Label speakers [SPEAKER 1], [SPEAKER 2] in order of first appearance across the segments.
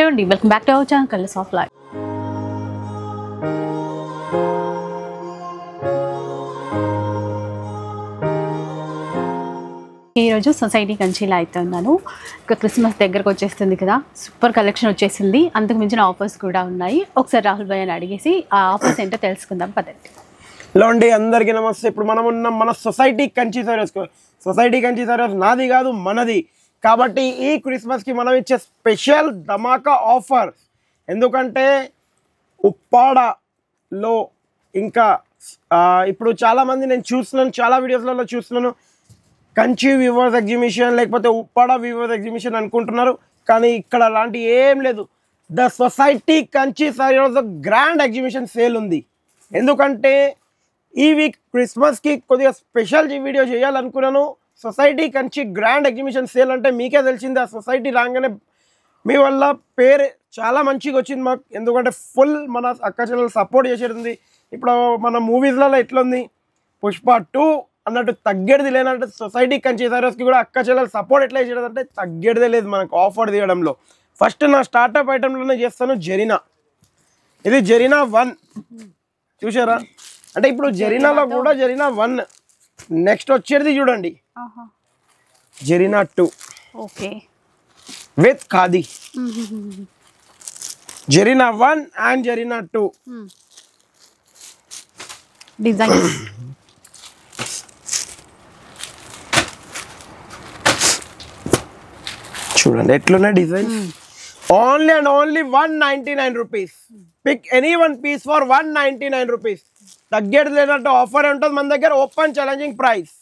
[SPEAKER 1] Hello అండి, welcome back to our channel colours of life. ఈరోజు society కంచిలో అయితే ఉన్నాను. ఇక క్రిస్మస్ దగ్గరకు వచ్చేస్తుంది కదా, సూపర్ కలెక్షన్ వచ్చేసింది. అంతకు మించిన ఆఫర్స్ కూడా ఉన్నాయి. ఒకసారి రాహుల్ భయ్యని అడిగేసి ఆ ఆఫర్స్ ఏంటో తెలుసుకుందాం పదండి.
[SPEAKER 2] హలో అండి, అందరికీ నమస్తే. ఇప్పుడు మనం ఉన్నాం మన సొసైటీ కంచి సారీస్. సొసైటీ కంచి సారీస్ నాది కాదు మనది కాబట్టి ఈ క్రిస్మస్కి మనం ఇచ్చే స్పెషల్ ధమాకా ఆఫర్. ఎందుకంటే ఉప్పాడలో ఇంకా ఇప్పుడు చాలామంది నేను చూస్తున్నాను, చాలా వీడియోస్లలో చూస్తున్నాను, కంచి వీవర్స్ ఎగ్జిబిషన్ లేకపోతే ఉప్పాడ వీవర్స్ ఎగ్జిబిషన్ అనుకుంటున్నారు. కానీ ఇక్కడ అలాంటి ఏం లేదు. The society Kanchi saris grand exhibition sale ఉంది. ఎందుకంటే ఈ వీక్ క్రిస్మస్కి కొద్దిగా స్పెషల్ వీడియో చేయాలనుకున్నాను. Society Kanchi grand exhibition sale అంటే మీకే తెలిసింది. ఆ సొసైటీ రాగానే మీ వల్ల పేరు చాలా మంచిగా వచ్చింది మాకు. ఎందుకంటే ఫుల్ మన అక్క చెల్లెలు సపోర్ట్ చేసేది. ఇప్పుడు మన మూవీస్లలో ఎట్లుంది, పుష్ప 2 అన్నట్టు తగ్గేది లేనంటే సొసైటీ కంచి సారీస్కి కూడా అక్క చెల్లెలు సపోర్ట్ ఎట్లా చేసేది అంటే తగ్గేదే లేదు మనకు ఆఫర్ తీయడంలో. ఫస్ట్ నా స్టార్టప్ ఐటెంలోనే చేస్తాను జరీనా. ఇది జరీనా 1 చూసారా, అంటే ఇప్పుడు జరీనాలో కూడా జరీనా 1. నెక్స్ట్ వచ్చేది చూడండి Zarina 2
[SPEAKER 1] okay
[SPEAKER 2] with khadi. Zarina 1 and Zarina 2
[SPEAKER 1] design
[SPEAKER 2] చూడండి ఎట్లున్నా design. Only and only 199 rupees. Pick any one piece for 199 rupees. తగ్గేది లేనట్టు ఆఫర్ ఉంటుంది మన దగ్గర. Open challenging price.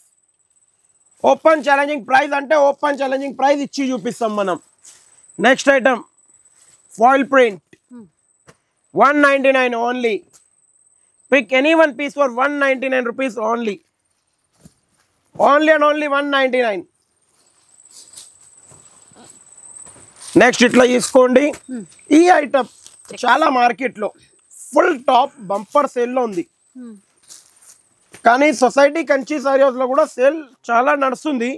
[SPEAKER 2] Open challenging price అంటే ఓపెన్ ఛాలెంజింగ్ ప్రైస్ ఇచ్చి చూపిస్తాం మనం. Next item foil print 199 only. Pick any one piece for 199 rupees only. Only and only 199. Next ఇట్లా తీసుకోండి. ఈ ఐటమ్ చాలా మార్కెట్లో ఫుల్ టాప్ బంపర్ సేల్లో ఉంది. కానీ సొసైటీ కంచి సారీస్లో కూడా సేల్ చాలా నడుస్తుంది.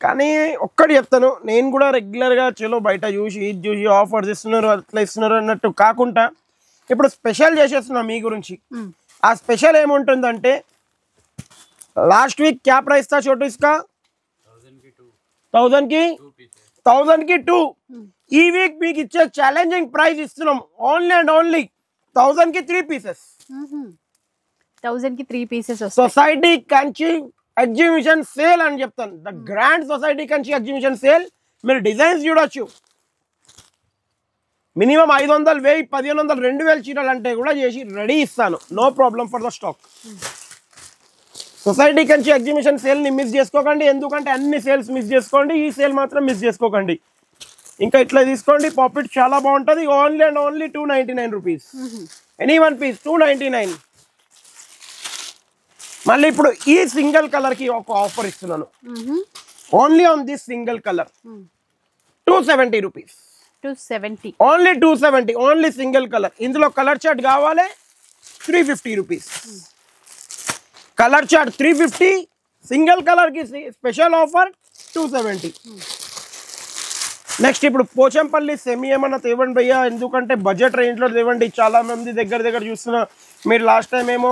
[SPEAKER 2] కానీ ఒక్కటి చెప్తాను, నేను కూడా రెగ్యులర్గా చలో బయట చూసి ఇది చూసి ఆఫర్స్ ఇస్తున్నారు అట్లా ఇస్తున్నారు అన్నట్టు కాకుండా ఇప్పుడు స్పెషల్ చేసేస్తున్నా మీ గురించి. ఆ స్పెషల్ ఏముంటుందంటే లాస్ట్ వీక్ క్యా ప్రైస్ తా చోటు ఇస్కా 1000కి 2. ఈ వీక్ మీకు ఇచ్చే ఛాలెంజింగ్ ప్రైస్ ఇస్తున్నాం. ఓన్లీ అండ్ ఓన్లీ 1000కి 3 పీసెస్.
[SPEAKER 1] 1000కి 3 pieces.
[SPEAKER 2] Society Kanchi exhibition sale అని చెప్తాను. The grand society Kanchi exhibition sale. మీరు డిజైన్స్ చూడొచ్చు. మినిమం 500, 1000, 1500, 2000 చీరలు అంటే కూడా చేసి రెడీ ఇస్తాను. No problem for the stock. Society Kanchi exhibition సేల్ని మిస్ చేసుకోకండి. ఎందుకంటే అన్ని సేల్స్ మిస్ చేసుకోండి, ఈ సేల్ మాత్రం మిస్ చేసుకోకండి. ఇంకా ఇట్లా తీసుకోండి, ప్రాఫిట్ చాలా బాగుంటుంది. Only and only 299 rupees. Any one piece 299. మళ్ళీ ఇప్పుడు ఈ సింగిల్ కలర్కి ఒక ఆఫర్ ఇస్తున్నాను. Only on this single colour 270 rupees.
[SPEAKER 1] 270
[SPEAKER 2] only 270. Only single colour. ఇందులో కలర్ చార్ట్ కావాలి 350 రూపీస్. Colour chart 350. సింగిల్ కలర్కి స్పెషల్ ఆఫర్ 270. నెక్స్ట్ ఇప్పుడు పోచంపల్లి సెమీ ఏమన్నా తేవండి భయ్యా. ఎందుకంటే బడ్జెట్ రేంజ్లో తేవండి. చాలా మంది దగ్గర చూస్తున్నా. మీరు లాస్ట్ టైం ఏమో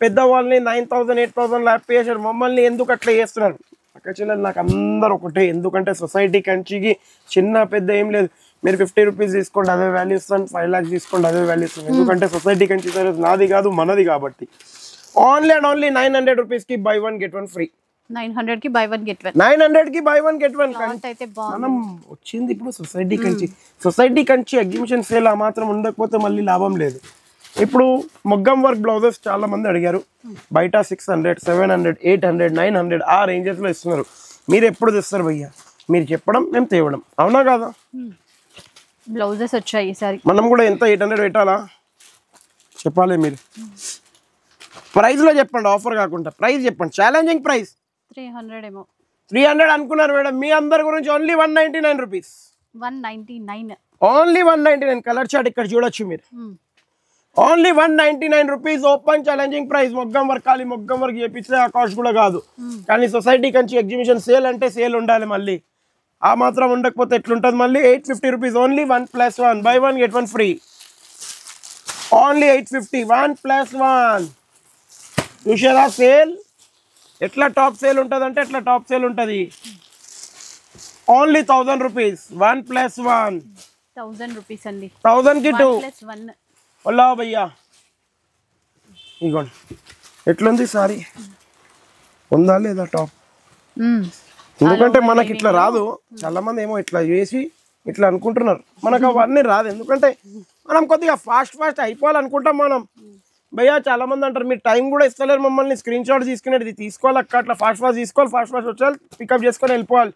[SPEAKER 2] పెద్దవాళ్ళని 9000, 8000 ల్యాప్ చేశారు. మమ్మల్ని ఎందుకు అట్లా చేస్తున్నారు? అక్క చెల్లెలు నాకు అందరు ఒకటే. ఎందుకంటే సొసైటీ కంచికి చిన్న పెద్ద ఏం లేదు. మీరు 50 రూపీస్ తీసుకోండి అదే వాల్యూ ఇస్తాను, 5 lakhs తీసుకోండి అదే వాల్యూ ఇస్తాను. ఎందుకంటే సొసైటీ కంచి సారీస్ నాది కాదు మనది కాబట్టి. ఓన్లీ అండ్ ఓన్లీ 900 రూపీస్కి buy 1 get 1 free.
[SPEAKER 1] 900కి buy 1 get 1.
[SPEAKER 2] 900కి buy 1 get 1.
[SPEAKER 1] అయితే
[SPEAKER 2] మనం వచ్చింది ఇప్పుడు society Kanchi. Society Kanchi exhibition sale ఆ మాత్రం ఉండకపోతే మళ్ళీ లాభం లేదు. ఇప్పుడు మొగ్గం వర్క్ బ్లౌజెస్ చాలా మంది అడిగారు. బయట 600, 700, 800, 900 ఆ రేంజెస్లో ఇస్తున్నారు. మీరు ఎప్పుడు తెస్తారు భయ్యా? మీరు చెప్పడం మేము తేవడం, అవునా కాదా?
[SPEAKER 1] బ్లౌజెస్ వచ్చాయి ఈసారి.
[SPEAKER 2] మనం కూడా ఎంత 800 పెట్టాలా చెప్పాలి. మీరు ప్రైస్లో చెప్పండి, ఆఫర్ కాకుండా ప్రైస్ చెప్పండి. ఛాలెంజింగ్ ప్రైస్
[SPEAKER 1] 300 ఏమో.
[SPEAKER 2] 300 అనుకున్నారు మేడం. మీ అందరి గురించి only 199 rupees.
[SPEAKER 1] 199.
[SPEAKER 2] Only 199. Colour chart ఇక్కడ చూడొచ్చు మీరు. Only 199 rupees. Open challenging price. మొగ్గం వర్క్ ఖాళీ మొగ్గం వర్క్ చేపిస్తే ఆ కాస్ట్ కూడా కాదు. కానీ సొసైటీ కంచి ఎగ్జిబిషన్ సేల్ అంటే సేల్ ఉండాలి. మళ్ళీ ఆ మాత్రం ఉండకపోతే ఎట్లుంటుంది మళ్ళీ 850 rupees only 1+1 buy 1 get 1 free only 850 1+1 చూసారా సేల్ ఎట్లా టాప్ సేల్ ఉంటుంది అంటే ఎట్లా టాప్ సేల్ ఉంటుంది ఓన్లీ 1000 రూపీస్ 1+1
[SPEAKER 1] 1000 రూపీస్ అండి
[SPEAKER 2] 1000 కి 2
[SPEAKER 1] 1+1
[SPEAKER 2] ఒలా భయ్యా ఇగోండి ఎట్లుంది సారీ ఉందా లేదా టాప్ ఎందుకంటే మనకి ఇట్లా రాదు చాలా మంది ఏమో ఇట్లా చేసి ఇట్లా అనుకుంటున్నారు మనకు అవన్నీ రాదు ఎందుకంటే మనం కొద్దిగా ఫాస్ట్ అయిపోవాలనుకుంటాం మనం భయ్యా చాలా మంది అంటారు మీరు టైం కూడా ఇస్తలేరు మమ్మల్ని స్క్రీన్ షాట్ తీసుకునేది తీసుకోవాలి అక్క అట్లా ఫాస్ట్ తీసుకోవాలి ఫాస్ట్ వచ్చాలి పికప్ చేసుకొని వెళ్ళిపోవాలి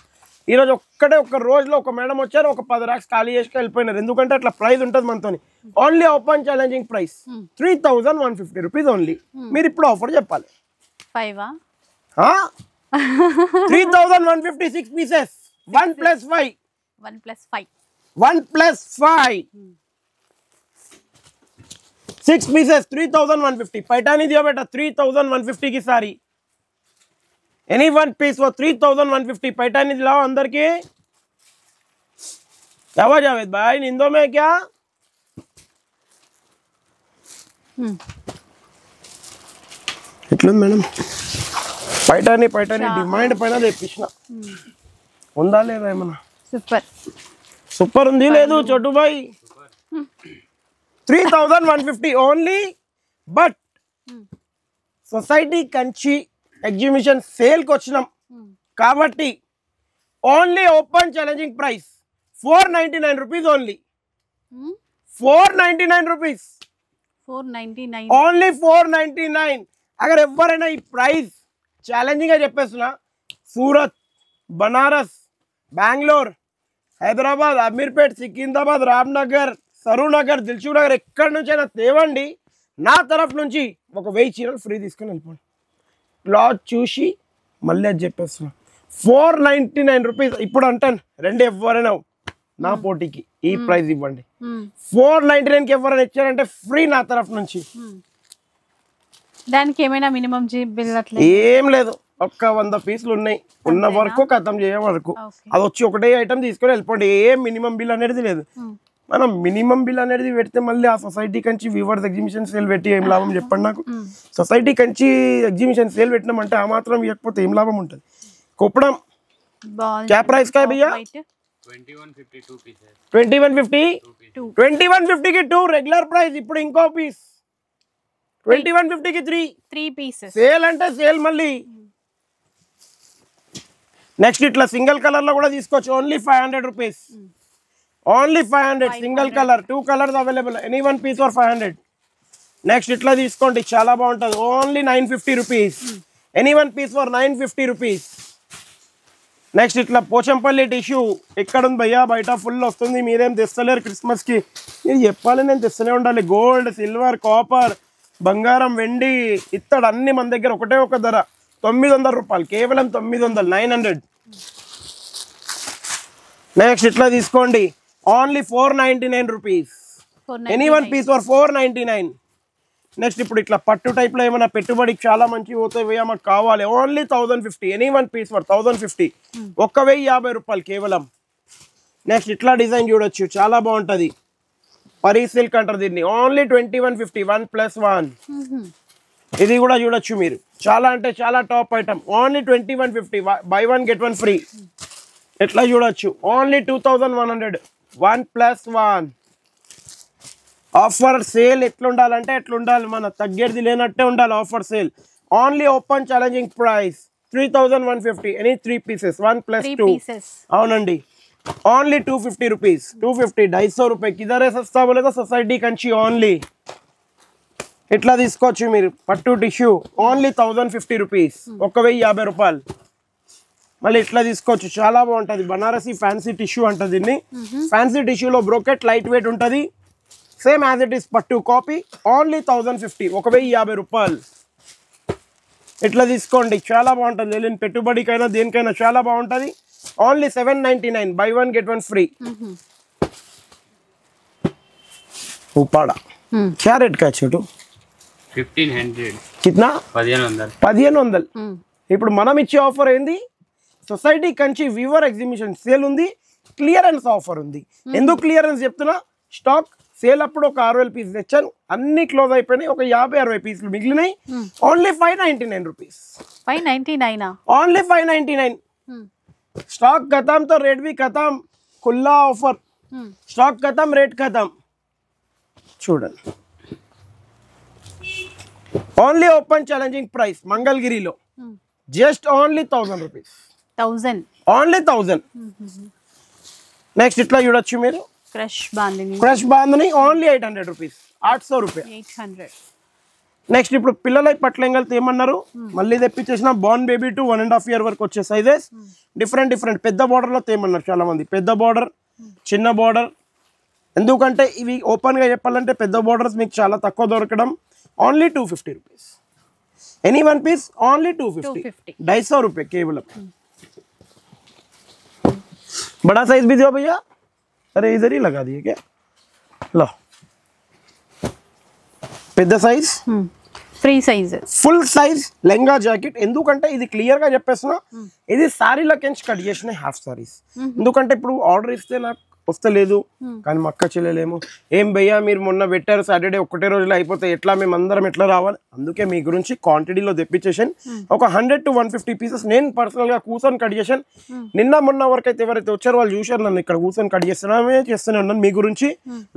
[SPEAKER 2] ఈరోజు ఒక్క రోజులో ఒక మేడం వచ్చారు ఒక 10 racks ఖాళీ చేసుకొని వెళ్ళిపోయినారు ఎందుకంటే అట్లా ప్రైస్ ఉంటుంది మనతోని only open challenging price 3150 rupees only మీరు ఇప్పుడు ఆఫర్ చెప్పాలి
[SPEAKER 1] 5
[SPEAKER 2] 3156 pieces 1+5 6 pieces 3150 पैठानी दिया बेटा 3150 की सारी एनी वन पीस वो 3150 पैठानी दिलाओ अंदर की क्या हुआ जावेद भाई नींदों में क्या इतना मैडम पैठानी डिमांड पैना తెప్పించిన ఉందా లేదా ఏమన్నా సూపర్ ఉంది లేదు చోటు భాయ్ 3150 only but society Kanchi exhibition sale కి వచ్చినాం కాబట్టి only open challenging price 499 rupees only 499 rupees
[SPEAKER 1] 499
[SPEAKER 2] only 499 అगर ఎవరైనా ఈ ప్రైస్ ఛాలెంజింగ్ గా చెప్పేస్తున్నా సూరత్ బనారస్ బెంగళూరు హైదరాబాద్ అమీర్పేట్ సికింద్రాబాద్ రామ్నగర్ సరూనగర్ దిల్సుఖ్ నగర్ ఎక్కడి నుంచైనా తేవండి నా తరఫు నుంచి ఒక 1000 చీరలు ఫ్రీ తీసుకొని వెళ్ళిపోండి క్లాత్ చూసి మళ్ళీ అది చెప్పేస్తున్నా 499 రూపీస్ ఇప్పుడు అంటాను రెండు ఎవరైనా నా పోటీకి ఈ ప్రైస్ ఇవ్వండి 499 కి ఎవరైనా ఇచ్చారంటే ఫ్రీ నా తరఫు నుంచి
[SPEAKER 1] దానికి ఏమైనా మినిమం బిల్ అట్లా
[SPEAKER 2] ఏం లేదు ఒక్క 100 పీసులు ఉన్నాయి ఉన్న వరకు ఖతం చేయ వరకు అది వచ్చి ఒకటే ఐటమ్ తీసుకొని వెళ్ళిపోండి ఏం మినిమం బిల్ అనేది లేదు మనం మినిమం బిల్ అనేది పెడితే మళ్ళీ ఆ society Kanchi viewers exhibition sale పెట్టి ఏం లాభం చెప్పండి నాకు సొసైటీ కంచి ఎగ్జిబిషన్ సేల్ పెట్టినామంటే ఆ మాత్రం ఇవ్వకపోతే ఏం లాభం ఉంటుంది కుప్పడం क्या प्राइस का है भैया 2150 की 2 రెగ్యులర్ ప్రైస్ ఇప్పుడు ఇంకో పీస్ 2150 की 3
[SPEAKER 1] పీసెస్
[SPEAKER 2] సేల్ అంటే సేల్ మళ్ళీ నెక్స్ట్ ఇట్లా సింగిల్ కలర్ లో కూడా తీసుకోవచ్చు only 500 rupees only 500 single colour 2 colours available any one piece for 500 next ఇట్లా తీసుకోండి చాలా బాగుంటుంది only 950 rupees any one piece for 950 rupees next ఇట్లా పోచంపల్లి టిష్యూ ఎక్కడ ఉంది భయ్యా బయట ఫుల్ వస్తుంది మీరేం తెస్తలేరు క్రిస్మస్కి మీరు చెప్పాలి నేను తెస్తూనే ఉండాలి గోల్డ్ సిల్వర్ కాపర్ బంగారం వెండి ఇత్తడి అన్ని మన దగ్గర ఒకటే ఒక ధర 900 రూపాయలు కేవలం 900 నెక్స్ట్ ఇట్లా తీసుకోండి only 499 rupees any one piece for 499 next ఇప్పుడు ఇట్లా పట్టు టైప్లో ఏమైనా పెట్టుబడికి చాలా మంచిగా పోతాయి భయ్యా మాకు కావాలి only 1050 any one piece for 1050 1,050 రూపాయలు కేవలం నెక్స్ట్ ఇట్లా డిజైన్ చూడొచ్చు చాలా బాగుంటుంది పరీ సిల్క్ అంటారు దీన్ని ఓన్లీ 2150 1+1 ఇది కూడా చూడొచ్చు మీరు చాలా అంటే చాలా top item only 2150 by 1 get 1 free ఎట్లా చూడొచ్చు ఓన్లీ 2100 1+1 ఆఫర్ సేల్ ఎట్లా ఉండాలంటే ఎట్లా ఉండాలి మన తగ్గేది లేనట్టే ఉండాలి offer sale only open challenging price 3150 any 3 pieces 1+2 అవునండి ఓన్లీ 250 రూపీస్ 250 250 రూపాయ కిదరే సస్తా బోలేదా సొసైటీ కంచి ఓన్లీ ఇట్లా తీసుకోవచ్చు మీరు పట్టు టిష్యూ ఓన్లీ 1050 రూపీస్ 1,050 రూపాయలు మళ్ళీ ఇట్లా తీసుకోవచ్చు చాలా బాగుంటుంది బనారసి ఫ్యాన్సీ టిష్యూ అంటుంది దీన్ని ఫ్యాన్సీ టిష్యూలో బ్రోకెట్ లైట్ వెయిట్ ఉంటుంది సేమ్ యాజ్ ఇట్ ఈస్ పట్టు కాపీ ఓన్లీ 1050 1,050 రూపాయలు ఇట్లా తీసుకోండి చాలా బాగుంటుంది వెళ్ళిన పెట్టుబడికైనా దేనికైనా చాలా బాగుంటుంది only 799 by 1 get 1 free Uppada क्या रेट का छोटू
[SPEAKER 3] 1500
[SPEAKER 2] कितना
[SPEAKER 3] 1500
[SPEAKER 2] ఇప్పుడు మనం ఇచ్చే ఆఫర్ ఏంది society Kanchi weaver exhibition sale ఉంది, క్లియరెన్స్ ఆఫర్ ఉంది. ఎందుకు క్లియరెన్స్ చెప్తున్నా, స్టాక్ సేల్ అప్పుడు ఒక 6,000 పీస్ తెచ్చాను, అన్ని క్లోజ్ అయిపోయినాయి, ఒక 50-60 పీసులు మిగిలినాయి. Only 599 rupees.
[SPEAKER 1] 599
[SPEAKER 2] ఓన్లీ 599. స్టాక్ ఖతం తో రేట్ भी ఖతం, खुला ऑफर, స్టాక్ ఖతం రేట్ ఖతం. చూడండి, ఓన్లీ ఓపెన్ ఛాలెంజింగ్ ప్రైస్ మంగళగిరిలో just only 1000 rupees.
[SPEAKER 1] 1000
[SPEAKER 2] only 1000. Next ఇట్లా చూడొచ్చు మీరు,
[SPEAKER 1] crush bandhani,
[SPEAKER 2] crush bandhani only 800 rupees, 800 రూపాయలు.
[SPEAKER 1] 800.
[SPEAKER 2] నెక్స్ట్ ఇప్పుడు పిల్లల పట్లెంగల్ ఏమన్నారు, మళ్ళీ తెప్పించేసిన బార్న్ బేబీ టు 1.5 year వరకు వచ్చే సైజెస్ డిఫరెంట్ పెద్ద బార్డర్ లో తేమన్నారు చాలా మంది. పెద్ద బార్డర్, చిన్న బార్డర్, ఎందుకంటే ఇవి ఓపెన్ గా చెప్పాలంటే పెద్ద బార్డర్స్ మీకు చాలా తక్కువ దొరకడం. Only 250 rupees. Any one piece only 250. 250 रुपये केवल. बड़ा साइज भी दो भैया, अरे इधर ही लगा दिए क्या, लो పెద్ద size,
[SPEAKER 1] free sizes,
[SPEAKER 2] full size lehenga jacket. ఎందుకంటే ఇది క్లియర్ గా చెప్పేస్తున్నా, ఇది సారీలకెంచి కట్ చేసిన హాఫ్ సారీస్. ఎందుకంటే ఇప్పుడు ఆర్డర్ ఇస్తే నాకు వస్తలేదు, కానీ మా అక్క చెల్లెలేమో ఏం భయ్యా మీరు మొన్న పెట్టారు సాటర్డే ఒక్కటే రోజులో అయిపోతే ఎట్లా, మేము అందరం ఎట్లా రావాలి, అందుకే మీ గురించి క్వాంటిటీలో తెప్పించేసాను. ఒక 100 to 150 పీసెస్ నేను పర్సనల్ గా కూర్చొని కట్ చేశాను. నిన్న మొన్న వరకు అయితే ఎవరైతే వచ్చారో వాళ్ళు చూశారు నన్ను ఇక్కడ కూర్చొని కట్ చేస్తూనే ఉన్నాను. మీ గురించి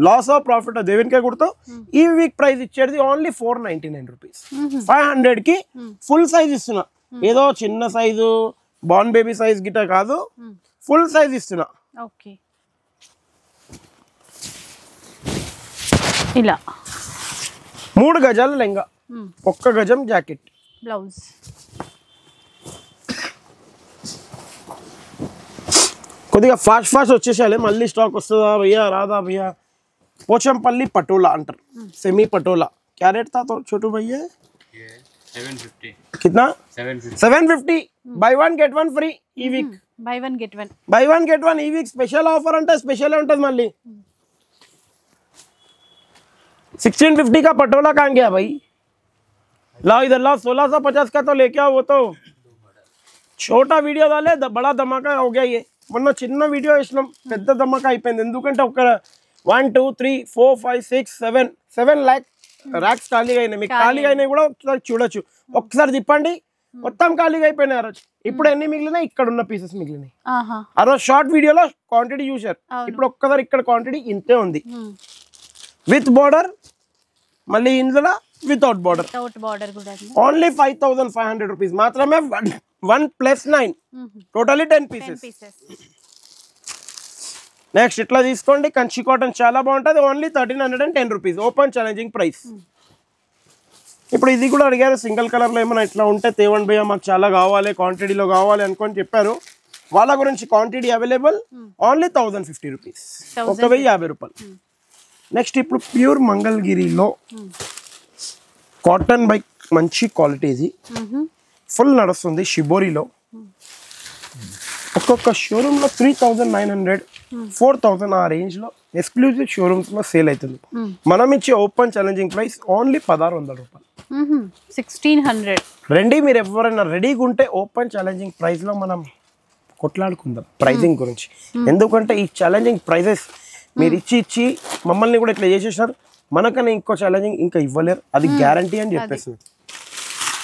[SPEAKER 2] లాస్ ఆఫ్ ప్రాఫిట్ దేనికే కుడతావు. ఈ వీక్ ప్రైస్ ఇచ్చేది ఓన్లీ 499 రూపీస్. 500 కి ఫుల్ సైజ్ ఇస్తున్నా, ఏదో చిన్న సైజు బార్న్ బేబీ సైజ్ గిట్ట కాదు, ఫుల్ సైజ్ ఇస్తున్నా.
[SPEAKER 1] ఓకే, ఇలా
[SPEAKER 2] 3 గజాల లెంగా, 1 గజం జాకెట్,
[SPEAKER 1] బ్లౌజ్.
[SPEAKER 2] కొద్దిగా ఫాస్ట్ వచ్చేసేయాలి, మళ్ళీ స్టాక్ వస్తుందా భయ్యా రాదా భయ్యా. పోచంపల్లి పటోలా అంటారు, సెమీ పటోలా. क्या रेट था तो छोटू भैया?
[SPEAKER 3] 750.
[SPEAKER 2] कितना?
[SPEAKER 3] 750.
[SPEAKER 2] బై 1 get 1 ఫ్రీ ఈ week.
[SPEAKER 1] By 1 get 1.
[SPEAKER 2] By 1 get 1 ఈ వీక్ స్పెషల్ ఆఫర్ అంటే స్పెషల్ ఉంటుంది మళ్ళీ. 1650 का पटोला कहाँ गया भाई? लाओ इधर लाओ, 1650 का तो लेके आओ. वो तो छोटा वीडियो डाले, बड़ा धमाका हो गया ये. మొన్న చిన్న వీడియో వేసినాం, పెద్ద ధమాకా అయిపోయింది. ఎందుకంటే ఒక 1 2 3 4 5 6 7 lakh ర్యాక్స్ ఖాళీగా అయినాయి. మీకు ఖాళీగా అయినాయి కూడా ఒకసారి చూడొచ్చు. ఒకసారి తిప్పండి, మొత్తం ఖాళీగా అయిపోయినాయి ఆ రోజు. ఇప్పుడు ఎన్ని మిగిలినాయి, ఇక్కడ ఉన్న పీసెస్ మిగిలినాయి. ఆ రోజు షార్ట్ వీడియోలో క్వాంటిటీ చూసారు, ఇప్పుడు ఒక్కసారి ఇక్కడ క్వాంటిటీ ఇంతే ఉంది. విత్ బార్డర్, మళ్ళీ ఇందులో వితౌట్ బార్డర్. ఓన్లీ 5500 రూపీస్ మాత్రమే. 1+9 టోటలీ 10 పీసెస్. నెక్స్ట్ ఇట్లా తీసుకోండి, కంచి కాటన్ చాలా బాగుంటుంది. Only 1310 rupees open challenging price. ఇప్పుడు ఇది కూడా అడిగారు, సింగిల్ కలర్లో ఏమైనా ఇట్లా ఉంటే తేవండి భయ్యా మాకు చాలా కావాలి, క్వాంటిటీలో కావాలి అనుకొని చెప్పారు. వాళ్ళ గురించి క్వాంటిటీ అవైలబుల్, ఓన్లీ 1050 రూపీస్, 1050 రూపాయలు. నెక్స్ట్ ఇప్పుడు ప్యూర్ మంగళగిరిలో కాటన్ బైక్ మంచి క్వాలిటీ, ఇది ఫుల్ నడుస్తుంది. షిబోరిలో ఒక్కొక్క షోరూంలో 3900 4000 ఆ రేంజ్లో ఎక్స్క్లూజివ్ షోరూమ్స్లో సేల్ అవుతుంది. మనం ఇచ్చే ఓపెన్ ఛాలెంజింగ్ ప్రైస్ ఓన్లీ 1600 రూపాయలు.
[SPEAKER 1] 1600.
[SPEAKER 2] రండి, మీరు ఎవరైనా రెడీగా ఉంటే ఓపెన్ ఛాలెంజింగ్ ప్రైస్లో మనం కొట్లాడుకుందాం ప్రైజింగ్ గురించి. ఎందుకంటే ఈ ఛాలెంజింగ్ ప్రైజెస్ మీరు ఇచ్చి మమ్మల్ని కూడా ఇట్లా చేసేసారు, మనకన్నా ఇంకో ఛాలెంజింగ్ ఇంకా ఇవ్వలేరు, అది గ్యారంటీ అని చెప్పేస్తుంది.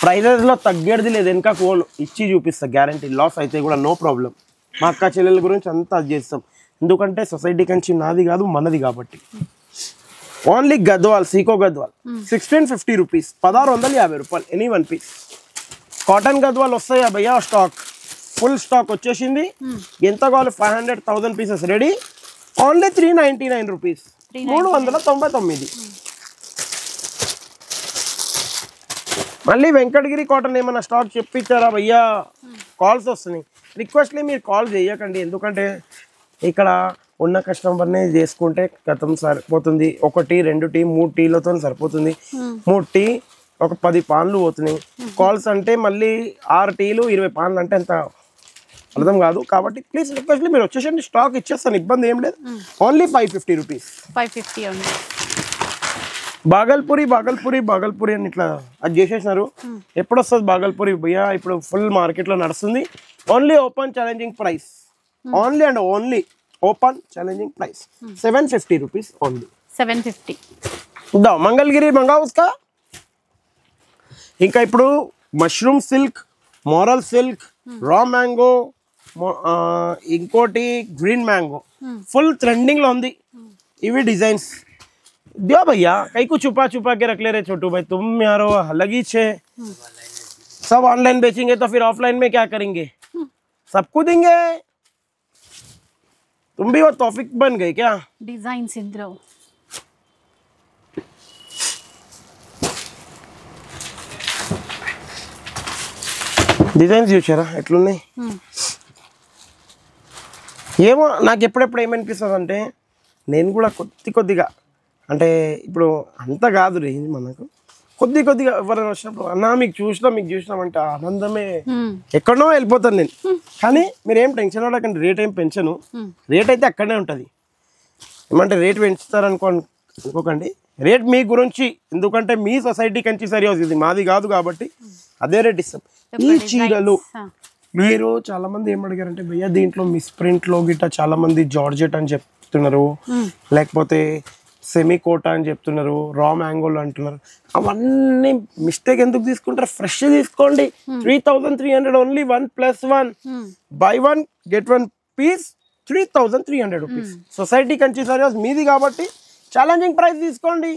[SPEAKER 2] ప్రైజెస్లో తగ్గేది లేదు, వెనక కోలు ఇచ్చి చూపిస్తా గ్యారంటీ. లాస్ అయితే కూడా నో ప్రాబ్లం. మా అక్క చెల్లెల గురించి అంతా అది చేస్తాం, ఎందుకంటే సొసైటీ కంచి నాది కాదు మనది కాబట్టి. Only Gadwal, sico Gadwal 1650 rupees, 1650 రూపాయలు any one piece. Cotton Gadwal వస్తాయా భయ్యా? స్టాక్ ఫుల్ స్టాక్ వచ్చేసింది. ఎంత కావాలి? 500,000 పీసెస్ రెడీ. Only 399 rupees, 399. మళ్ళీ వెంకటగిరి కాటన్ ఏమైనా స్టాక్ చెప్పించారా భయ్యా? కాల్స్ వస్తున్నాయి. రిక్వెస్ట్లీ మీరు కాల్ చేయకండి, ఎందుకంటే ఇక్కడ ఉన్న కస్టమర్ని చేసుకుంటే గతం సరిపోతుంది. 1 టీ 2 టీ 3 టీలతో సరిపోతుంది. 3 టీ ఒక 10 పాన్లు పోతున్నాయి. కాల్స్ అంటే మళ్ళీ 6 టీలు 20 పాన్లు అంటే అంత అర్థం కాదు. కాబట్టి ప్లీజ్ రిక్వెస్ట్లీ మీరు వచ్చేసండి, స్టాక్ ఇచ్చేస్తాను, ఇబ్బంది ఏం లేదు. Only 550 rupees.
[SPEAKER 1] 550
[SPEAKER 2] బాగల్పూరి అని ఇట్లా అది చేసేసినారు. ఎప్పుడు వస్తుంది బాగల్పూరి భయ్యా? ఇప్పుడు ఫుల్ మార్కెట్లో నడుస్తుంది. Only open challenging price, only and only open challenging price 750 rupees only.
[SPEAKER 1] 750.
[SPEAKER 2] దా మంగళగిరి మంగా ఉస్కా. ఇంకా ఇప్పుడు mushroom silk, moral silk, raw mango, ఇంకోటి గ్రీన్ మ్యాంగో ఫుల్ ట్రెండింగ్ లో ఉంది. ఇవి డిజైన్స్ दिया भैया, कई को छुपा छुपा के रख ले रहे छोटू भाई, तुम यारो अलग ही छे. सब ऑनलाइन बेचेंगे तो फिर ऑफलाइन में क्या करेंगे? सबको देंगे. तुम भी वो तौफीक बन गए क्या?
[SPEAKER 1] డిజైన్స్ ఇందులో
[SPEAKER 2] డిజైన్స్ చూసారా ఎట్లున్నాయి? ఏమో నాకు ఎప్పుడెప్పుడు ఏమనిపిస్తుంది అంటే నేను కూడా కొద్దిగా అంటే ఇప్పుడు అంత కాదు రేంజ్ మనకు, కొద్దిగా ఎవరైనా వచ్చినప్పుడు అన్నా మీకు చూసినాం అంటే ఆనందమే ఎక్కడో వెళ్ళిపోతాను నేను. కానీ మీరు ఏం టెన్షన్ పడకండి, రేట్ ఏం పెంచను, రేట్ అయితే అక్కడనే ఉంటుంది. ఏమంటే రేట్ పెంచుతారనుకోకండి, రేట్ మీ గురించి, ఎందుకంటే మీ సొసైటీ కంచి సరి అవుతుంది, మాది కాదు కాబట్టి అదే రేట్ ఇస్తాం. ఈ చీరలు మీరు చాలా మంది ఏం అడిగారంటే భయ్యా దీంట్లో మిస్ ప్రింట్ లో గిట్ట చాలా మంది జార్జెట్ అని చెప్తున్నారు, లేకపోతే సెమీ కోటా అని చెప్తున్నారు, రా మ్యాంగోలు అంటున్నారు. అవన్నీ మిస్టేక్ ఎందుకు తీసుకుంటారు? ఫ్రెష్ తీసుకోండి. 3300 only 1+1 buy 1 get 1 piece 3300 rupees. Society Kanchi service మీది కాబట్టి ఛాలెంజింగ్ ప్రైస్ తీసుకోండి.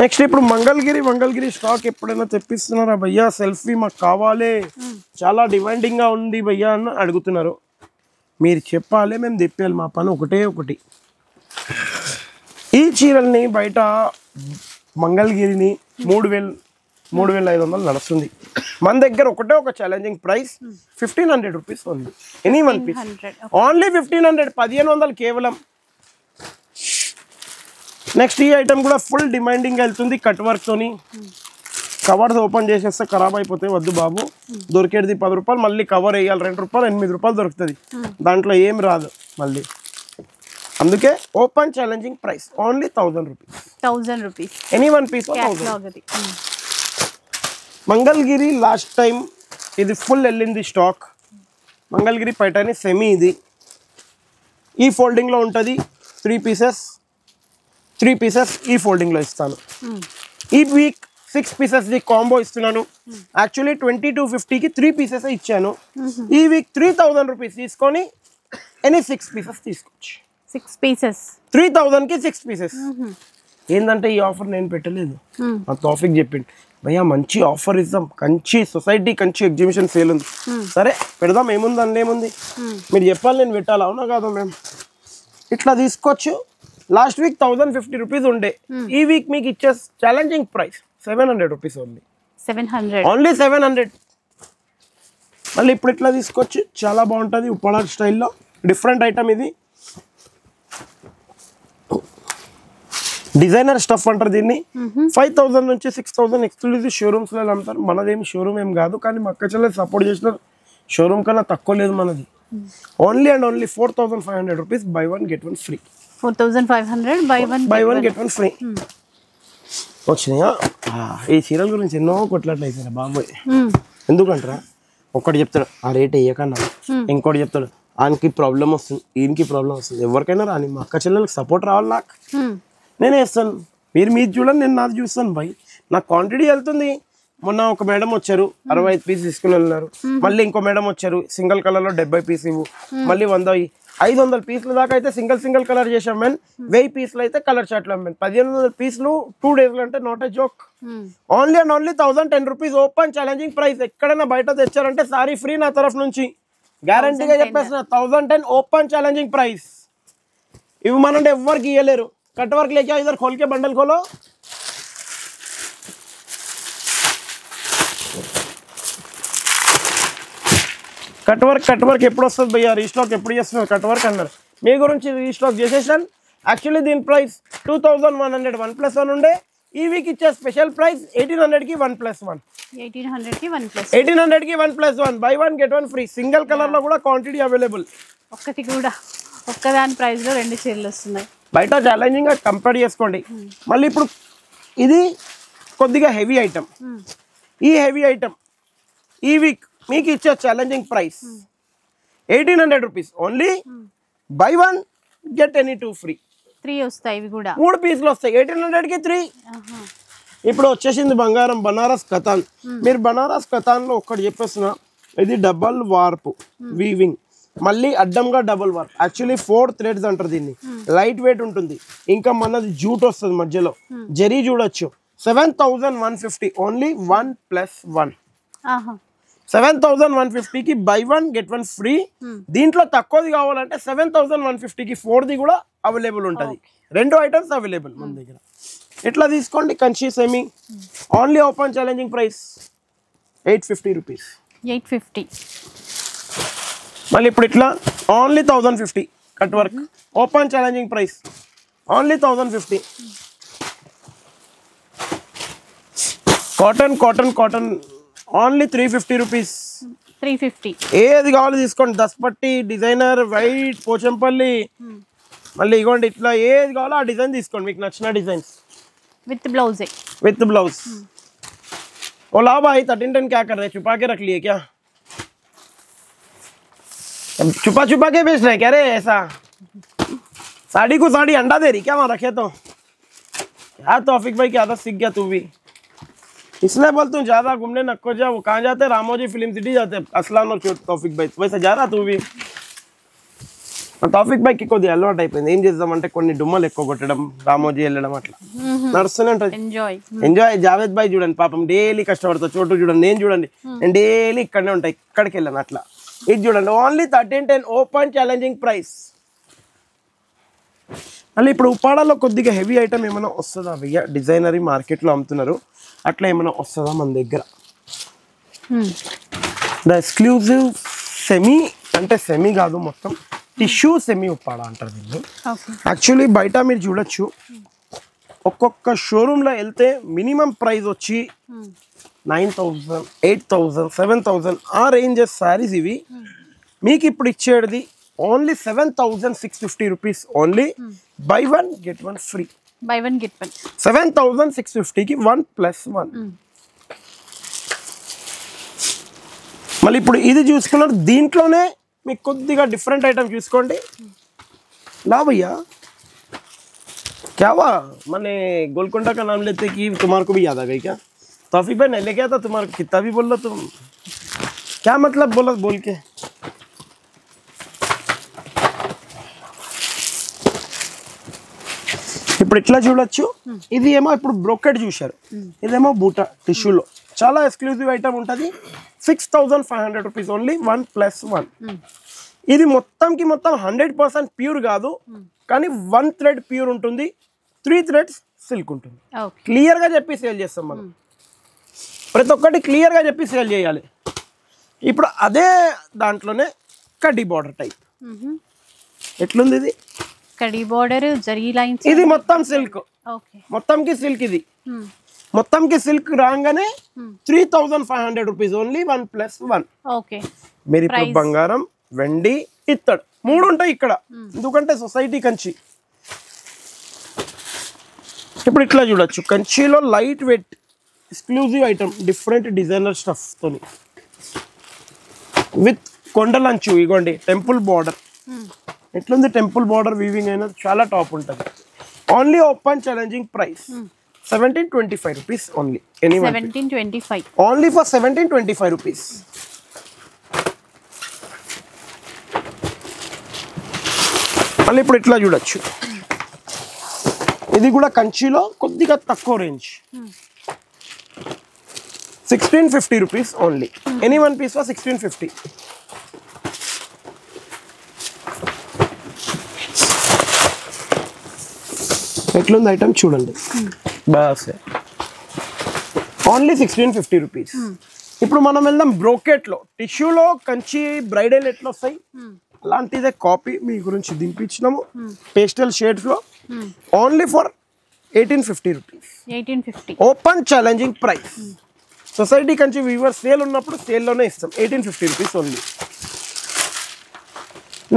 [SPEAKER 2] నెక్స్ట్ ఇప్పుడు మంగళగిరి స్టాక్ ఎప్పుడైనా తెప్పిస్తున్నారా భయ్యా? సెల్ఫీ మాకు కావాలి, చాలా డిమాండింగ్ గా ఉంది భయ్యా అని అడుగుతున్నారు. మీరు చెప్పాలి, మేము తెప్పాలి, మా పని ఒకటి. ఈ చీరల్ని బయట మంగళగిరిని 3,500 నడుస్తుంది. మన దగ్గర ఒక ఛాలెంజింగ్ ప్రైస్ 1500 rupees ఉంది. ఎనీ వన్ పీస్ ఓన్లీ 1500, 1500 కేవలం. నెక్స్ట్ ఈ ఐటమ్ కూడా ఫుల్ డిమాండింగ్ వెళ్తుంది, కట్ వర్క్ తోని. కవర్స్ ఓపెన్ చేసేస్తే ఖరాబ్ అయిపోతాయి, వద్దు బాబు. దొరికేది 10 రూపాయలు, మళ్ళీ కవర్ వేయాలి 2 రూపాయలు, 8 రూపాయలు దొరుకుతుంది, దాంట్లో ఏం రాదు మళ్ళీ. అందుకే open challenging price only 1000 rupees. Any one piece 1000. Mangalagiri last time ఇది ఫుల్ వెళ్ళింది స్టాక్. మంగళగిరి పైటాని సెమీ, ఇది ఈ ఫోల్డింగ్ లో ఉంటుంది. 3 పీసెస్ ఈ ఫోల్డింగ్ లో ఇస్తాను. ఈ వీక్ 6 pieces ది కాంబో ఇస్తున్నాను. యాక్చువల్లీ 2250కి 3 pieces ఇచ్చాను. ఈ వీక్ 3000 rupees తీసుకొని ఎనీ 6 pieces తీసుకోవచ్చు.
[SPEAKER 1] 6 pieces
[SPEAKER 2] 3000కి 6 pieces. ఏంటంటే ఈ ఆఫర్ నేను పెట్టలేదు, మా తౌఫీక్ చెప్పిండు భయ్యా మంచి ఆఫర్ ఇద్దాం, Kanchi society Kanchi exhibition sale ఉంది. సరే పెడదాం, ఏముంది అందులో ఏముంది, మీరు చెప్పాలి నేను పెట్టాలి, అవునా కాదు మేము. ఇట్లా తీసుకోవచ్చు. లాస్ట్ వీక్ 1050 rupees ఉండే, ఈ వీక్ మీకు ఇచ్చే challenging price 700 rupees only.
[SPEAKER 1] 700
[SPEAKER 2] only 700. మళ్ళీ ఇప్పుడు ఇట్లా తీసుకోవచ్చు, చాలా బాగుంటుంది ఉప్పాడ స్టైల్లో. డిఫరెంట్ ఐటమ్ ఇది, డిజైనర్ స్టఫ్ అంటారు దీన్ని. 5000 నుంచి 6000 ఎక్స్క్లూజివ్ షోరూమ్స్ లో అమ్ముతారు. మనదేమి షోరూమ్ ఏం కాదు, కానీ మా అక్క చెల్లెలు సపోర్ట్ చేసినారు. షోరూమ్ కన్నా తక్కువ లేదు మనది. Only and only 4500 rupees by 1 get 1 free.
[SPEAKER 1] 4500 by 1
[SPEAKER 2] get 1 free. వచ్చినాయా? ఈ చీరల గురించి ఎన్నో కొట్లాట్లయితే బాబోయ్. ఎందుకంటారా, ఒక్కటి చెప్తాడు ఆ రేట్ వేయకన్నా, ఇంకోటి చెప్తాడు ఆయనకి ప్రాబ్లం వస్తుంది, ఈయనకి ప్రాబ్లం వస్తుంది. ఎవరికైనా రాని, మా అక్క చెల్లెలకు సపోర్ట్ రావాలి, నాకు నేనే వేస్తాను. మీరు మీది చూడండి, నేను నాది చూస్తాను భయ్. నాకు క్వాంటిటీ వెళ్తుంది. మొన్న ఒక మేడం వచ్చారు 65 పీస్ తీసుకుని వెళ్ళినారు. మళ్ళీ ఇంకో మేడం వచ్చారు సింగిల్ కలర్ లో 70 పీస్ ఇవ్వు, మళ్ళీ 500 పీసుల దాకా అయితే సింగిల్ కలర్ చేసాం మేము. 1000 పీసులు అయితే కలర్ చాట్లు అమ్మాను. 1500 పీసులు 2 days అంటే not a joke. Only and only 1010 rupees open challenging price. ఎక్కడైనా బయట తెచ్చారంటే సారీ ఫ్రీ నా తరఫు నుంచి, గ్యారంటీగా చెప్పేసిన. 1010 ఓపెన్ ఛాలెంజింగ్ ప్రైస్. ఇవి మనంటే ఎవరికి ఇవ్వలేరు. कट वर्क लेके आओ, इधर खोल के बंडल खोलो. कट वर्क ఎప్పుడు వస్తుంది భయ్యా? రీస్టాక్ ఎప్పుడు చేస్తున్నారు? కట్ వర్క్ అన్నారు. మీ గురించి రీస్టాక్ చేసేసాను. యాక్చువల్లీ దీని ప్రైస్ 2100 1+1 ఉండే. ఈ వీక్ ఇచ్చే స్పెషల్ ప్రైస్ 1800కి 1+1. 1800కి 1+1 buy 1 get 1 free. Single colour లో కూడా క్వాంటిటీ అవైలబుల్.
[SPEAKER 1] ఒక్కదాని ప్రైస్ లో 2 చీరలు వస్తున్నాయి.
[SPEAKER 2] బయట ఛాలెంజింగ్ గా కంపేర్ చేసుకోండి. మళ్ళీ ఇప్పుడు ఇది కొద్దిగా హెవీ ఐటమ్. ఈ హెవీ ఐటమ్ ఈ వీక్ మీకు ఇచ్చే challenging price 1800 rupees only. By 1 get any 2 free.
[SPEAKER 1] 3 వస్తాయి ఇవి కూడా.
[SPEAKER 2] 3 పీసులు వస్తాయి 1800కి 3. ఇప్పుడు వచ్చేసింది బంగారం బనారస్ కథాన్. మీరు బనారస్ కథాన్లో ఒక్కటి చెప్పేస్తున్నా, ఇది డబల్ వార్ప్ వీవింగ్, మళ్ళీ అడ్డంగా డబల్ వార్ప్. యాక్చువల్లీ 4 థ్రెడ్స్ అంటారు దీన్ని. లైట్ వెయిట్ ఉంటుంది, ఇంకా మనది జూట్ వస్తుంది మధ్యలో, జరీ చూడొచ్చు. 7150 ఓన్లీ 1+1. 7150కి బై 1 గెట్ 1 ఫ్రీ. దీంట్లో తక్కువది కావాలంటే 7150కి 4ది కూడా అవైలబుల్ ఉంటుంది. 2 ఐటమ్స్ అవైలబుల్ మన దగ్గర. ఇట్లా తీసుకోండి Kanchi semi. Only open challenging price 850 rupees.
[SPEAKER 1] 850.
[SPEAKER 2] మళ్ళీ ఇప్పుడు ఇట్లా only 1050 cut work. Open challenging price only 1050. Cotton cotton cotton only 350 rupees.
[SPEAKER 1] 350.
[SPEAKER 2] ఏది కావాలి తీసుకోండి. దస్పట్టి, డిజైనర్, వైట్, పోచంపల్లి, మళ్ళీ ఇగోండి ఇట్లా ఏది కావాలో ఆ డిజైన్ తీసుకోండి, మీకు నచ్చిన డిజైన్స్
[SPEAKER 1] विथ ब्लाउज है.
[SPEAKER 2] With blouse. ओ ला भाई 1310 क्या कर रहे हैं, छुपा के रख लिए क्या? छुपा छुपा के बेच रहे हैं क्या रे? ऐसा साड़ी को साड़ी अंडा दे रही क्या वहाँ रखे तो? यार तौफिक भाई की आदत सीख गया तू भी, इसलिए बोलता हूँ ज्यादा घूमने नको जा. वो कहाँ जाते? रामोजी फिल्म सिटी जाते असलान और तौफिक भाई. वैसे जा रहा तू भी. టాపిక్ బైక్ కొద్దిగా అలవాటు అయిపోయింది. ఏం చేద్దామంటే కొన్ని డుమ్మలు ఎక్కువ కొట్టడం, రామోజీ వెళ్ళడం అట్లా నడుస్తూనే ఉంటుంది. ఎంజాయ్. జావేద్ భాయ్ చూడండి పాపం డైలీ కష్టపడతా. చోటు చూడండి, నేను చూడండి నేను డైలీ ఇక్కడనే ఉంటాయి, ఇక్కడికి వెళ్ళాను అట్లా. ఇది చూడండి ఓన్లీ 1310 ఓపెన్ ఛాలెంజింగ్ ప్రైస్. మళ్ళీ ఇప్పుడు ఉప్పాడలో కొద్దిగా హెవీ ఐటమ్ ఏమైనా వస్తుందా భయ్య? డిజైనరీ మార్కెట్లో అమ్ముతున్నారు, అట్లా ఏమైనా వస్తుందా మన దగ్గర? ద ఎక్స్క్లూజివ్ సెమీ అంటే సెమీ కాదు, మొత్తం టిష్యూ సెమీ ఉప్పాడ అంటారు దీన్ని. యాక్చువల్లీ బయట మీరు చూడొచ్చు, ఒక్కొక్క షోరూంలో వెళ్తే మినిమం ప్రైస్ వచ్చి 9000, 8000, 7000 ఆ రేంజెస్ శారీస్ ఇవి. మీకు ఇప్పుడు ఇచ్చేది only 7650 rupees only. By 1 get 1 free.
[SPEAKER 1] By 1 get 1.
[SPEAKER 2] 7650కి 1+1. మళ్ళీ ఇప్పుడు ఇది చూసుకున్నారు, దీంట్లోనే మీకు కొద్దిగా డిఫరెంట్ ఐటమ్ చూసుకోండి. ला भैया क्या हुआ? मैंने गोलकोंडा का नाम लेते कि तुम्हारे को भी याद आ गई क्या? तौफिक भाई नहीं लेके आता तुम्हारे कितना भी बोल लो तुम, क्या मतलब बोला बोल के? ఇప్పుడు ఇట్లా చూడొచ్చు. ఇది ఏమో ఇప్పుడు బ్రోకెట్ చూశారు, ఇదేమో బూటా టిష్యూలో చాలా ఎక్స్క్లూజివ్ ఐటమ్ ఉంటుంది. 6500 రూపీస్ ఓన్లీ 1+1. ఇది మొత్తంకి మొత్తం 100% ప్యూర్ కాదు, కానీ 1 థ్రెడ్ ప్యూర్ ఉంటుంది, 3 థ్రెడ్స్ సిల్క్ ఉంటుంది. క్లియర్గా చెప్పి సేల్ చేస్తాం మనం, ప్రతి ఒక్కటి క్లియర్గా చెప్పి సేల్ చేయాలి. ఇప్పుడు అదే దాంట్లోనే కడ్డీ బార్డర్ టైప్ ఎట్లుంది? ఇది
[SPEAKER 1] కడ్డీ బార్డర్ జరీ లైన్స్,
[SPEAKER 2] ఇది మొత్తం సిల్క్. మొత్తంకి సిల్క్, ఇది మొత్తంకి సిల్క్ రాగానే 3500 రూపీస్ ఓన్లీ 1+1. మీరు ఇప్పుడు బంగారం, వెండి, ఇత్తడి 3 ఉంటాయి ఇక్కడ, ఎందుకంటే సొసైటీ కంచి. ఇప్పుడు ఇట్లా చూడొచ్చు, కంచిలో light weight exclusive item, different designer stuff తోని విత్ కొండలంచు. ఇగోండి టెంపుల్ బార్డర్ ఎట్లుంది? టెంపుల్ బార్డర్ వీవింగ్ అయినా చాలా టాప్ ఉంటుంది. Only open challenging price 1725 rupees only.
[SPEAKER 1] 1725
[SPEAKER 2] only for 1725 rupees. మళ్ళీ ఇప్పుడు ఇట్లా చూడొచ్చు, ఇది కూడా కంచిలో కొద్దిగా తక్కువ range, 1650 rupees only. Any one piece for 1650. ఎట్లుంది ఐటమ్ చూడండి, బస్ ఓన్లీ 1650 రూపీస్. ఇప్పుడు మనం వెళ్దాం బ్రోకెట్లో. టిష్యూలో కంచి బ్రైడల్ ఎట్లా వస్తాయి అలాంటిదే కాపీ మీ గురించి దింపించినాము, పేస్టల్ షేడ్స్లో only for 1850 rupees. 1850 open challenging price. Society Kanchi weaver sale ఉన్నప్పుడు సేల్లోనే ఇస్తాం, 1850 రూపీస్ ఓన్లీ.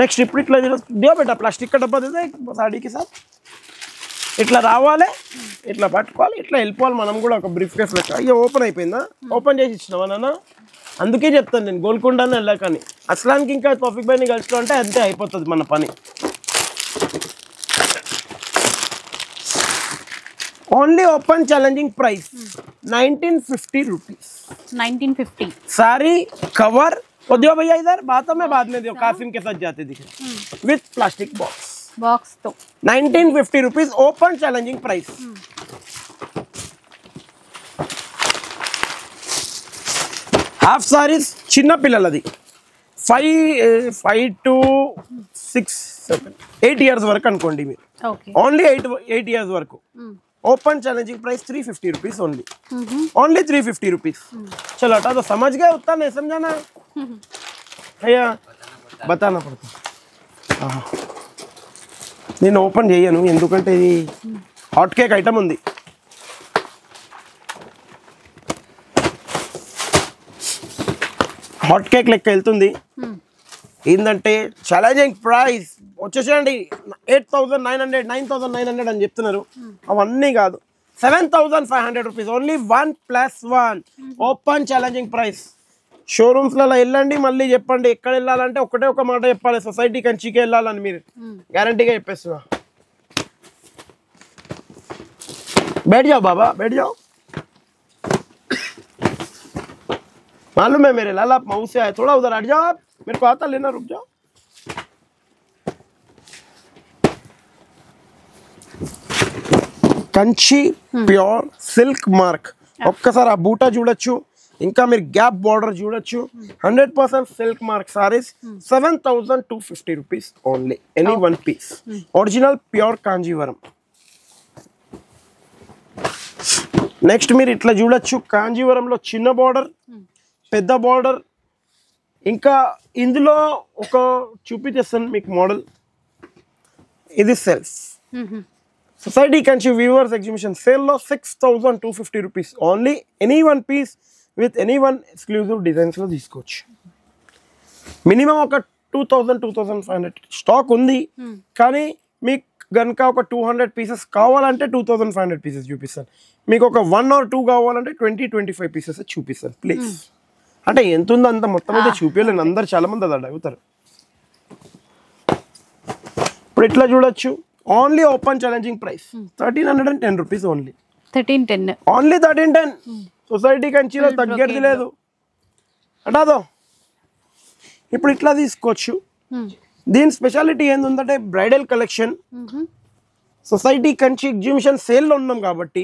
[SPEAKER 2] నెక్స్ట్ ఇప్పుడు ఇట్లా दिया बेटा प्लास्टिक का डब्बा दे दे साड़ी के साथ. ఇట్లా రావాలి, ఇట్లా పట్టుకోవాలి, ఇట్లా వెళ్ళిపోవాలి మనం కూడా ఒక బ్రీఫ్ కేస్ లెక్క. అయ్యో ఓపెన్ అయిపోయిందా? ఓపెన్ చేసి ఇచ్చినావా నాన్న? అందుకే చెప్తాను నేను గోల్కొండని వెళ్ళాకని. అస్లాంకి ఇంకా తౌఫిక్ భాయ్ని కలుసుకో అంటే అంతే అయిపోతుంది మన పని. Only open challenging price 1950 rupees.
[SPEAKER 1] 1950
[SPEAKER 2] सारी कवर वो दियो भैया इधर, बातों में बाद में दियो, कासिम के साथ जाते दिखे विथ प्लास्टिक बॉक्स.
[SPEAKER 1] బాక్స్ తో
[SPEAKER 2] 1950 rupees open challenging price. Half saris చిన్న పిల్లలది 5 to 6 7 8 ఇయర్స్ వరకు అనుకోండి మీరు.
[SPEAKER 1] ఓకే
[SPEAKER 2] ఓన్లీ 8 ఇయర్స్ వరకు. Open challenging price 350 rupees only. Only 350 rupees. चलो हटा दो, समझ गए? उतना नहीं समझाना भैया, बताना पड़ता. నేను ఓపెన్ చేయను ఎందుకంటే ఇది హాట్ కేక్ ఐటమ్ ఉంది. హాట్ కేక్ లెక్క వెళ్తుంది. ఏంటంటే ఛాలెంజింగ్ ప్రైస్ వచ్చేసేయండి 8,900 9,900 అని చెప్తున్నారు. అవన్నీ కాదు, 7,500 rupees only 1+1 open challenging price. షోరూమ్స్లలో వెళ్ళండి, మళ్ళీ చెప్పండి ఎక్కడ వెళ్ళాలంటే ఒకటే ఒక మాట చెప్పాలి, సొసైటీ కంచికి వెళ్ళాలని. మీరు గ్యారంటీగా చెప్పేస్తున్నా. बैठ जाओ बाबा, बैठ जाओ. मालूम है मेरे लाला, आप मऊ से आए, थोड़ा उधर हट जाओ आप, मेरे को आता लेना, रुक जाओ. Kanchi pure silk mark. ఒక్కసారి ఆ బూటా చూడొచ్చు, ఇంకా మీరు గ్యాప్ బార్డర్ చూడొచ్చు. 100% silk mark sarees 7,250 rupees only any one piece. Original pure Kanjeevaram. Next మీరు ఇట్లా చూడొచ్చు, కాంజీవరంలో చిన్న బార్డర్, పెద్ద బార్డర్. ఇంకా ఇందులో ఒక చూపించేస్తాను మీకు మోడల్. ఇది self society Kanchi weavers exhibition సేల్లో 6,250 rupees only any one piece with any one exclusive డిజైన్స్లో తీసుకోవచ్చు. మినిమం ఒక 2,000-2,500 స్టాక్ ఉంది. కానీ మీకు కనుక ఒక 200 పీసెస్ కావాలంటే 2,500 పీసెస్ చూపిస్తాను. మీకు ఒక 1 or 2 కావాలంటే 20-25 పీసెస్ చూపిస్తాను ప్లీజ్. అంటే ఎంత ఉందో అంత మొత్తం అయితే చూపించలేను, అందరు చాలా మంది అది అడుగుతారు. ఇప్పుడు ఇట్లా చూడొచ్చు, only open challenging price 1,310 rupees only.
[SPEAKER 1] 1310
[SPEAKER 2] only 1310. Society కంచిలో తగ్గేది లేదు. అటాదో ఇప్పుడు ఇట్లా తీసుకోవచ్చు. దీని స్పెషాలిటీ ఏంటంటే bridal collection. Society Kanchi exhibition సేల్లో ఉన్నాం కాబట్టి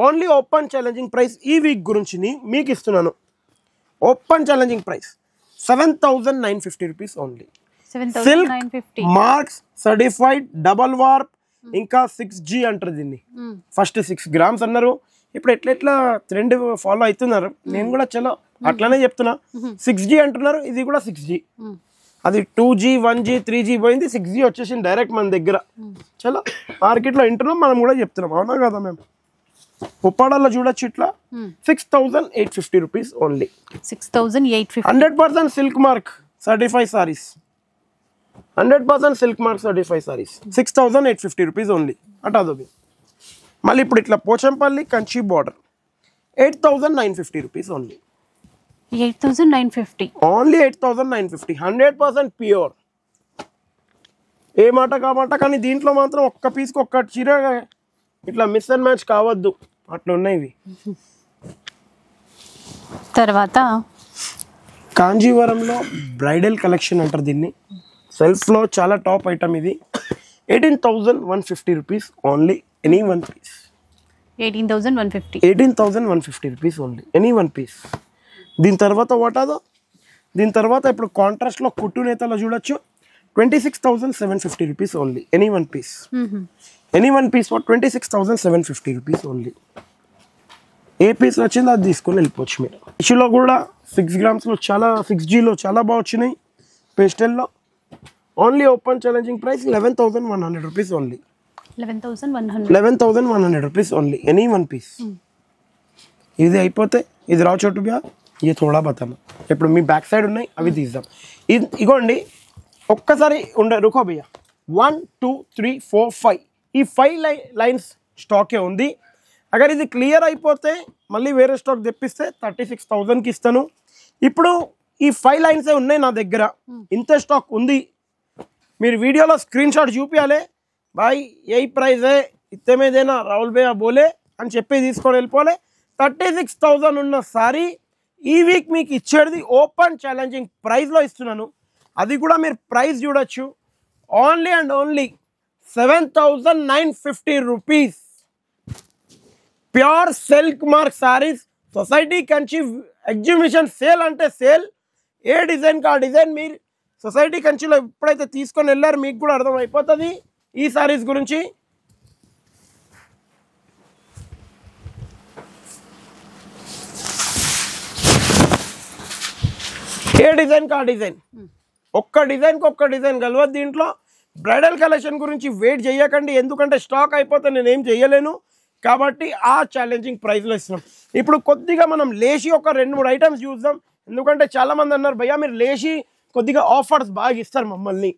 [SPEAKER 2] ఓన్లీ ఓపెన్ ఛాలెంజింగ్ ప్రైస్ ఈ వీక్ గురించి మీకు ఇస్తున్నాను. Open challenging price 7,950 rupees only. Silk marks certified double warp, ఇంకా 6G అంటారు దీన్ని. ఫస్ట్ 6 grams అన్నారు, ఇప్పుడు ఎట్లా ట్రెండ్ ఫాలో అవుతున్నారు. నేను కూడా చలో అట్లానే చెప్తున్నా. 6G అంటున్నారు, ఇది కూడా 6G. అది 2G 1G 3G పోయింది, 6G వచ్చేసింది డైరెక్ట్ మన దగ్గర. చలో మార్కెట్లో వింటున్నాం, మనం కూడా చెప్తున్నాం, అవునా కదా మేము. ఉప్పాడల్లో చూడొచ్చు ఇట్లా 6,850 rupees only.
[SPEAKER 1] 6,850.
[SPEAKER 2] 100% silk mark certified saris. 100% silk mark certified saris 6,850 rupees only. అటాదో మళ్ళీ ఇప్పుడు ఇట్లా Pochampally Kanchi border 8,950 rupees only.
[SPEAKER 1] 8,950
[SPEAKER 2] only 8,950. 100% pure. ఏ మాట కామాట, కానీ దీంట్లో మాత్రం ఒక్క పీస్కి ఒక్క చీర ఇట్లా మిస్ అండ్ మ్యాచ్ కావద్దు, అట్లా ఉన్నాయి ఇవి.
[SPEAKER 1] తర్వాత
[SPEAKER 2] కాంజీవరంలో బ్రైడల్ కలెక్షన్ అంటారు దీన్ని. సెల్ఫ్లో చాలా టాప్ ఐటమ్ ఇది. 18,150 rupees only any one piece.
[SPEAKER 1] 18,150.
[SPEAKER 2] 18,150 rupees only any one piece. దీని తర్వాత వాటాదో, దీని తర్వాత ఇప్పుడు కాంట్రాస్ట్లో కుట్టు నేతలో చూడొచ్చు 26,750 rupees only any one piece. Any one piece for 26,750 rupees only. ఏ పీస్ వచ్చిందో అది తీసుకొని వెళ్ళిపోవచ్చు మీరు. ఇష్యూలో కూడా 6 grams చాలా 6Gలో చాలా బాగా వచ్చినాయి. పేస్టల్లో only open challenging price 11,100 rupees only. 11,100 rupees only any one piece. ఇది అయిపోతే ఇది రావు చోటు బ్యా ఇది థోడా బతాను. ఇప్పుడు మీ బ్యాక్ సైడ్ ఉన్నాయి అవి తీద్దాం. ఇగోండి ఒక్కసారి రుకో భయ్యా. 1 2 3 4 5 ఈ 5 లైన్స్ స్టాకే ఉంది. అగర్ ఇది క్లియర్ అయిపోతే మళ్ళీ వేరే స్టాక్ తెప్పిస్తే 36,000కి ఇస్తాను. ఇప్పుడు ఈ 5 లైన్సే ఉన్నాయి నా దగ్గర, ఇంతే స్టాక్ ఉంది. మీరు వీడియోలో స్క్రీన్ షాట్ చూపించాలి, బాయ్ ఏ ప్రైజ్ ఇత్తే మీదేనా రాహుల్ భయ్యా బోలే అని చెప్పి తీసుకొని వెళ్ళిపోలే. 36,000 ఉన్న సారీ ఈ వీక్ మీకు ఇచ్చేది ఓపెన్ ఛాలెంజింగ్ ప్రైస్లో ఇస్తున్నాను. అది కూడా మీరు ప్రైస్ చూడొచ్చు, only and only 7,950 rupees. Pure silk mark saris, society Kanchi exhibition sale అంటే సేల్. ఏ డిజైన్ కా డిజైన్ మీరు సొసైటీ కంచిలో ఎప్పుడైతే తీసుకొని వెళ్ళారు మీకు కూడా అర్థమైపోతుంది ఈ సారీస్ గురించి. ఏ డిజైన్ కా డిజైన్, ఒక్క డిజైన్కి ఒక్క డిజైన్ కలవద్దు దీంట్లో. బ్రైడల్ కలెక్షన్ గురించి వెయిట్ చేయకండి, ఎందుకంటే స్టాక్ అయిపోతే నేనేం చేయలేను. కాబట్టి ఆ ఛాలెంజింగ్ ప్రైస్లో ఇస్తున్నాం. ఇప్పుడు కొద్దిగా మనం లేచి ఒక 2-3 ఐటమ్స్ చూద్దాం, ఎందుకంటే చాలామంది అన్నారు భయ్యా మీరు లేచి కొద్దిగా ఆఫర్స్ బాగా ఇస్తారు మమ్మల్ని.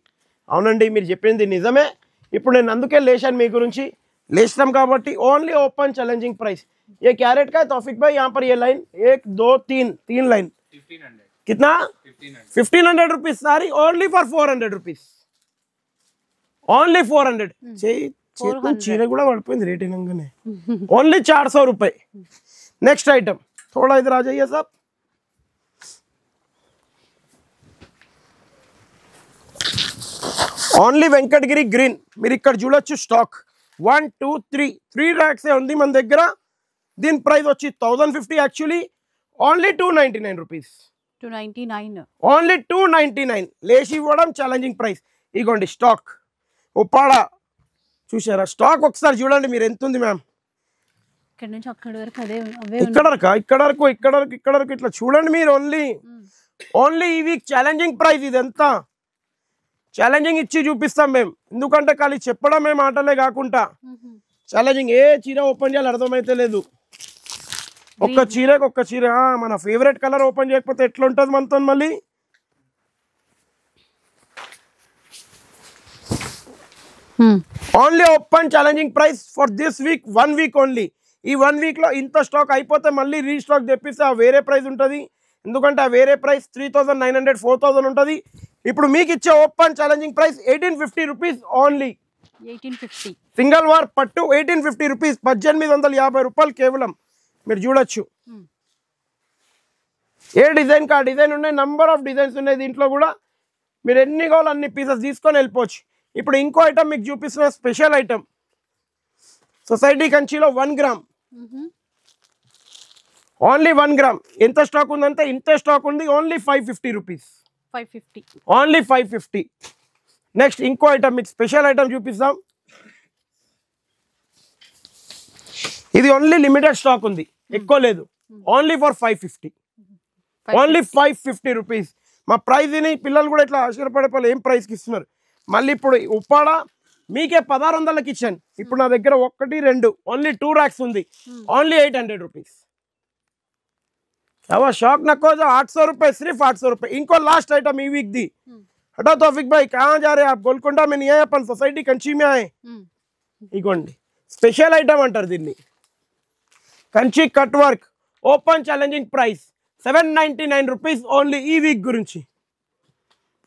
[SPEAKER 2] అవునండి, మీరు చెప్పింది నిజమే. ఇప్పుడు నేను అందుకే లేచాను మీ గురించి, లేచినాం కాబట్టి ఓన్లీ ఓపెన్ ఛాలెంజింగ్ ప్రైస్. ये कैरेट का है तौफिक भाई, यहाँ पर ये लाइन 1 2 3 लाइन
[SPEAKER 3] 1500
[SPEAKER 2] कितना 1500 रुपीज सारी, ओनली फॉर 400 रुपीज, ओनली 400. चीर కూడా పడిపోయింది రేట్ ఇనంగానే, ఓన్లీ 400 రూపాయి. నెక్స్ట్ ఐటమ్ थोड़ा इधर आ जाइए साहब. Only Venkatagiri green. మీరు ఇక్కడ చూడొచ్చు స్టాక్ 1 2 3 ర్యాక్స్ ఉంది మన దగ్గర. దీని ప్రైస్ వచ్చి 1050 యాక్చువల్లీ, ఓన్లీ 299 రూపీస్.
[SPEAKER 1] 299
[SPEAKER 2] ఓన్లీ 299. లేచి ఇవ్వడం ఛాలెంజింగ్ ప్రైస్. ఇగోండి స్టాక్ ఉప్పాడ చూసారా, స్టాక్ ఒకసారి చూడండి మీరు ఎంత ఉంది మ్యామ్.
[SPEAKER 1] ఇక్కడ నుంచి అక్కడ వరకు అదే
[SPEAKER 2] ఇక్కడ వరకు ఇట్లా చూడండి మీరు. ఓన్లీ ఈ వీక్ ఛాలెంజింగ్ ప్రైస్. ఇదంతా ఛాలెంజింగ్ ఇచ్చి చూపిస్తాం మేము, ఎందుకంటే ఖాళీ చెప్పడమే మాటలే కాకుండా ఛాలెంజింగ్. ఏ చీర ఓపెన్ చేయాలి అర్థమైతే లేదు. ఒక్క చీరకు ఒక్క చీర, మన ఫేవరెట్ కలర్ ఓపెన్ చేయకపోతే ఎట్లా ఉంటుంది మనతో మళ్ళీ. Only open challenging price for this week, 1 week only. ఈ 1 వీక్లో ఇంత స్టాక్ అయిపోతే మళ్ళీ రీస్టాక్ తెప్పిస్తే ఆ వేరే ప్రైస్ ఉంటుంది, ఎందుకంటే ఆ వేరే ప్రైస్ 3900 4000 ఉంటుంది. ఇప్పుడు మీకు ఇచ్చే open challenging price 1850 rupees only.
[SPEAKER 1] 1850
[SPEAKER 2] single war పట్టు 1850 రూపీస్, 1850 రూపాయలు కేవలం. మీరు చూడొచ్చు ఏ డిజైన్ కా డిజైన్ ఉన్నాయి, నంబర్ ఆఫ్ డిజైన్స్ ఉన్నాయి దీంట్లో కూడా. మీరు ఎన్ని కావాలి అన్ని పీసెస్ తీసుకొని వెళ్ళిపోవచ్చు. ఇప్పుడు ఇంకో ఐటమ్ మీకు చూపిస్తున్న స్పెషల్ ఐటమ్, సొసైటీ కంచిలో 1 గ్రామ్, ఓన్లీ 1 గ్రామ్. ఎంత స్టాక్ ఉందంటే ఇంత స్టాక్ ఉంది, ఓన్లీ 550 రూపీస్,
[SPEAKER 1] 550
[SPEAKER 2] ఓన్లీ 550. నెక్స్ట్ ఇంకో ఐటమ్ మీకు స్పెషల్ ఐటమ్ చూపిస్తాం. ఇది ఓన్లీ లిమిటెడ్ స్టాక్ ఉంది, ఎక్కువ లేదు, ఓన్లీ ఫర్ 550, ఓన్లీ 550 రూపీస్. మా ప్రైస్ విని పిల్లలు కూడా ఇట్లా ఆశ్చర్యపడే ఏం ప్రైస్కి ఇస్తున్నారు. మళ్ళీ ఇప్పుడు ఉప్పాడ మీకే 1600కి ఇచ్చాను. ఇప్పుడు నా దగ్గర 1 2 ఓన్లీ 2 ర్యాక్స్ ఉంది, ఓన్లీ 800 రూపీస్. क्या शौक नको जो 800 रुपए, सिर्फ 800 रुपए. इनको लास्ट आइटम ई वीक दी. हटो तौफिक भाई, कहाँ जा रहे हैं आप? गोलकोंडा में नहीं आए अपन, सोसाइटी कंची में आए. इगोंडी स्पेशल आइटम अंटाరు దీన్ని. Kanchi cut work open challenging price 799 rupees only ఈ వీక్ గురించి,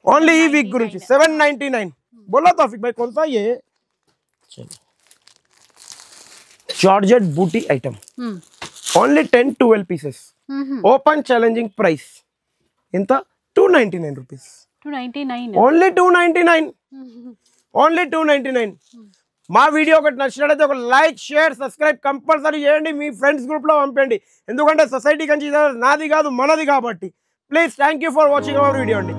[SPEAKER 2] ఓన్లీ ఈ వీక్ గురించి 799. बोलो तौफिक भाई कौन सा ये? चलो जॉर्जेट बूटी item, only 10-12 pieces, open challenging price ఎంత? 299 రూపీస్,
[SPEAKER 1] 299
[SPEAKER 2] ఓన్లీ 299, ఓన్లీ 299. మా వీడియో ఒకటి నచ్చినట్లయితే ఒక లైక్ షేర్ సబ్స్క్రైబ్ కంపల్సరీ చేయండి, మీ ఫ్రెండ్స్ గ్రూప్లో పంపండి, ఎందుకంటే సొసైటీ కంచి నాది కాదు మనది కాబట్టి. Please thank you for watching our video అండి.